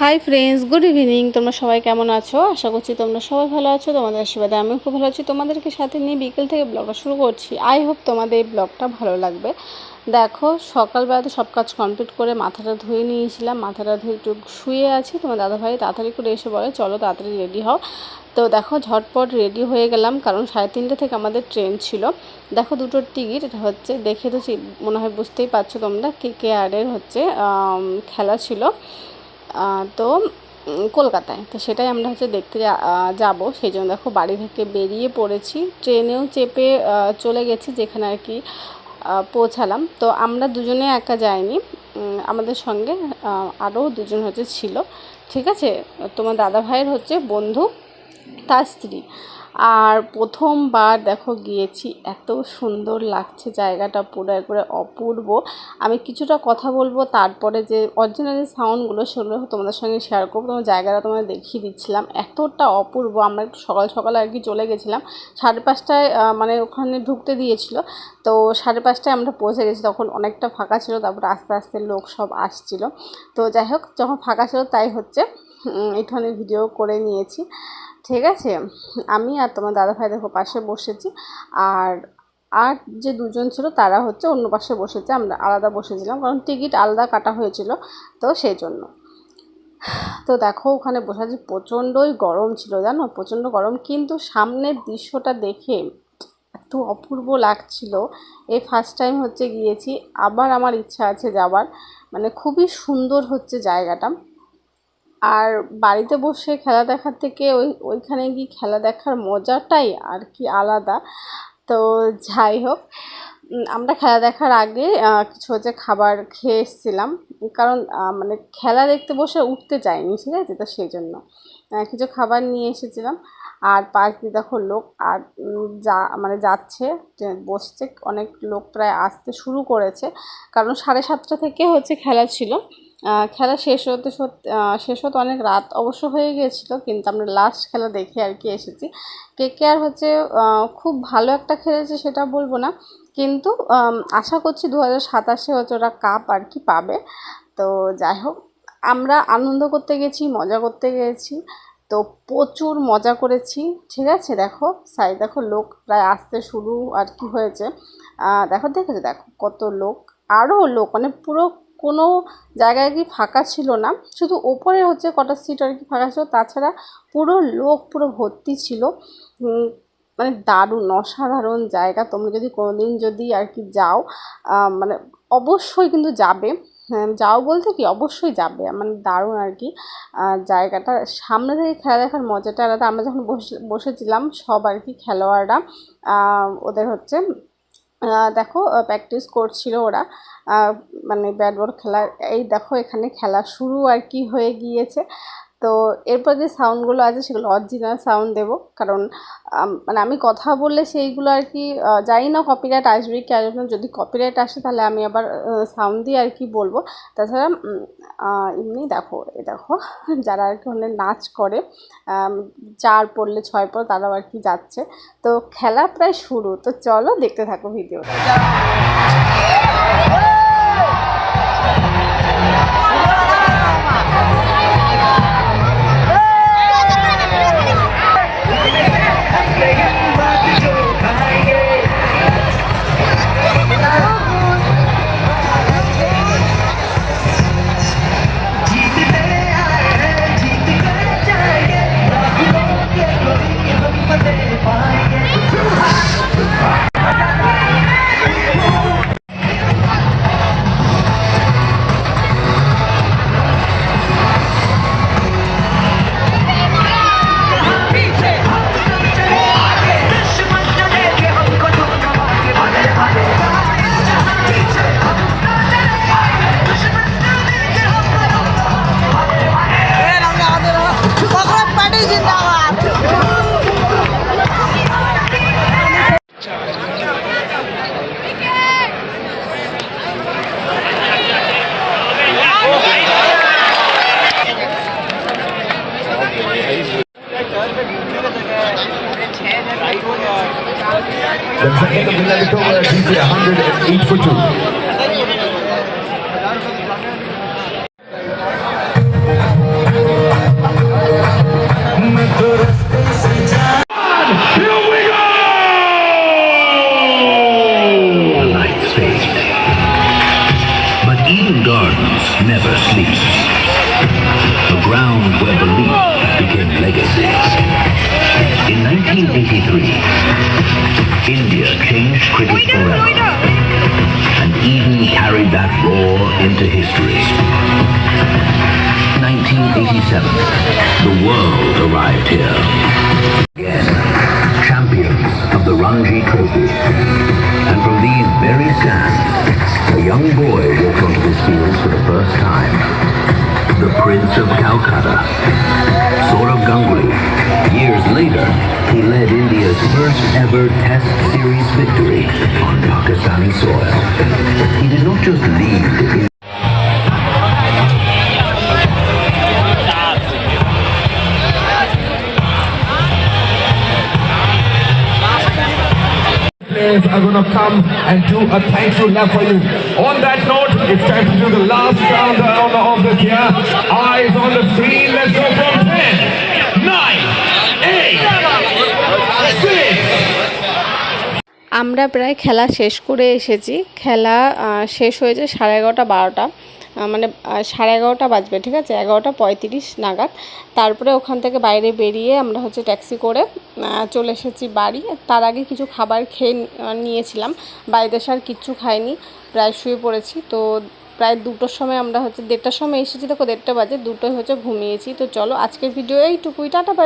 Hi friends, good evening. তোমরা সবাই কেমন আছো? আশা করছি তোমরা সবাই ভালো আছো। তোমাদের আশীর্বাদে আমিও খুব ভালো আছি। তোমাদেরকে সাথে নিয়ে বিকেল থেকে ব্লগটা শুরু করছি। আই হোপ তোমাদের এই ব্লগটা ভালো লাগবে। দেখো, সকালবেলাতে সব কাজ কমপ্লিট করে মাথাটা ধুয়ে নিয়েছিলাম। মাথাটা ধুয়ে একটু শুয়ে আছি। তোমার দাদাভাই তাড়াতাড়ি করে এসে বলে চলো তাড়াতাড়ি রেডি হও। তো দেখো, ঝটপট রেডি হয়ে গেলাম, কারণ 3:30 থেকে আমাদের ট্রেন ছিল। দেখো, দুটোর টিকিট। এটা হচ্ছে, দেখে তো মনে হয় বুঝতেই পারছো তোমরা, KKR-এর হচ্ছে খেলা ছিল। তো কলকাতায়, তো সেটাই আমরা হচ্ছে দেখতে যাব। সেই জন্য দেখো বাড়ি থেকে বেরিয়ে পড়েছি। ট্রেনেও চেপে চলে গেছি যেখানে আর কি পৌঁছালাম। তো আমরা দুজনে একা যাইনি, আমাদের সঙ্গে আরও দুজন হচ্ছে ছিল। ঠিক আছে, তোমার দাদা ভাইয়ের হচ্ছে বন্ধু, তার স্ত্রী। আর প্রথমবার দেখো গিয়েছি, এত সুন্দর লাগছে জায়গাটা, পুরো একবারে অপূর্ব। আমি কিছুটা কথা বলবো, তারপরে যে অরিজিনালি সাউন্ডগুলো সেগুলো তোমাদের সঙ্গে শেয়ার করবো। তোমার জায়গাটা তোমাদের দেখিয়ে দিচ্ছিলাম, এতটা অপূর্ব। আমরা একটু সকাল সকাল আর কি চলে গেছিলাম। 5:30টায় মানে ওখানে ঢুকতে দিয়েছিল। তো 5:30টায় আমরা পৌঁছে গেছি, তখন অনেকটা ফাঁকা ছিল। তারপর আস্তে আস্তে লোক সব আসছিল। তো যাই হোক, যখন ফাঁকা ছিল তাই হচ্ছে এখানে ভিডিও করে নিয়েছি। ঠিক আছে, আমি আর তোমার দাদাভাই দেখো পাশে বসেছি, আর আর যে দুজন ছিল তারা হচ্ছে অন্য পাশে বসেছে। আমরা আলাদা বসেছিলাম, কারণ টিকিট আলাদা কাটা হয়েছিল, তো সেই জন্য। তো দেখো, ওখানে বসে আছি। প্রচণ্ডই গরম ছিল, জানো, প্রচণ্ড গরম। কিন্তু সামনের দৃশ্যটা দেখে এত অপূর্ব লাগছিল। এই ফার্স্ট টাইম হচ্ছে গিয়েছি, আবার আমার ইচ্ছা আছে যাবার। মানে খুবই সুন্দর হচ্ছে জায়গাটা। আর বাড়িতে বসে খেলা দেখার থেকে ওইখানে গিয়ে খেলা দেখার মজাটাই আর কি আলাদা। তো যাই হোক, আমরা খেলা দেখার আগে কিছু হচ্ছে খাবার খেয়ে এসেছিলাম, কারণ মানে খেলা দেখতে বসে উঠতে চাইনি। ঠিক আছে, তো সেই জন্য কিছু খাবার নিয়ে এসেছিলাম। আর পাশ দিয়ে দেখো লোক আর মানে যাচ্ছে, বসছে অনেক লোক, প্রায় আসতে শুরু করেছে। কারণ 7:30 থেকে হচ্ছে খেলা ছিল। খেলা শেষ হতে অনেক রাত অবশ্য হয়ে গিয়েছিল, কিন্তু আমরা লাস্ট খেলা দেখে আর কি এসেছি। KKR হচ্ছে খুব ভালো একটা খেলেছে সেটা বলবো না, কিন্তু আশা করছি 2027 হচ্ছে ওরা কাপ আর কি পাবে। তো যাই হোক, আমরা আনন্দ করতে গেছি, মজা করতে গেছি, তো প্রচুর মজা করেছি। ঠিক আছে, দেখো সাইড, দেখো লোক প্রায় আসতে শুরু আর কি হয়েছে। দেখেছো, দেখো কত লোক, আরও লোক, মানে পুরো কোনো জায়গায় কি ফাঁকা ছিল না, শুধু ওপরে হচ্ছে কটা সিট আর কি ফাঁকা ছিল, তাছাড়া পুরো লোক পুরো ভর্তি ছিল। মানে দারুণ অসাধারণ জায়গা। তোমরা যদি কোনোদিন যদি আর কি যাও, মানে অবশ্যই কিন্তু যাবে। হ্যাঁ, যাও বলতে কি অবশ্যই যাবে, মানে দারুণ আর কি জায়গাটা। সামনে থেকে খেলা দেখার মজাটা আলাদা। আমরা যখন বসেছিলাম সব আর কি খেলোয়াড়রা, ওদের হচ্ছে দেখো প্র্যাকটিস করছিল ওরা, মানে ব্যাট বল খেলার। এই দেখো এখানে খেলা শুরু আর কি হয়ে গিয়েছে। তো এরপর যে সাউন্ডগুলো আছে সেগুলো অরিজিনাল সাউন্ড দেবো, কারণ মানে আমি কথা বললে সেইগুলো আর কি জানি না কপিরাইট আসবে কি আসবে না। যদি কপিরাইট আসে তাহলে আমি আবার সাউন্ড দিয়ে আর কি বলবো। তাছাড়া এমনি দেখো, দেখো যারা আর কি ওখানে নাচ করে, 4 পড়লে 6 পড়ে তারাও আর কি যাচ্ছে। তো খেলা প্রায় শুরু, তো চলো দেখতে থাকো ভিডিওটা। The second winner is over, he's 108 for 2. into history. 1987, the world arrived here. Again, champions of the Ranji Trophy. And from these very stands, a young boy walked onto this field for the first time. The Prince of Calcutta, Sourav Ganguly. Years later, he led India's first ever Test Series victory on Pakistani soil. He did not just lead India. Players are going to come and do a thank you lap for you. On that note, it's time to do the last round of this year. Eyes on the screen. Let's go from 10, 9, 8, 6. আমরা প্রায় খেলা শেষ করে এসেছি। খেলা শেষ হয়েছে 11:30 12টা, মানে 11:30 বাজবে, ঠিক আছে, 11:35 নাগাদ। তারপরে ওখান থেকে বাইরে বেরিয়ে আমরা হচ্ছে ট্যাক্সি করে চলে এসেছি বাড়ি। তার আগে কিছু খাবার খেয়ে নিয়েছিলাম, বাড়িতে এসে আর কিচ্ছু খাইনি, প্রায় শুয়ে পড়েছি। তো প্রায় 2টোর সময় আমরা হচ্ছে 1:30টার সময় এসেছি, দেখো 1:30 বাজে, 2টোয় হচ্ছে ঘুমিয়েছি। তো চলো আজকের ভিডিও এইটুকুই, টাটা বাই।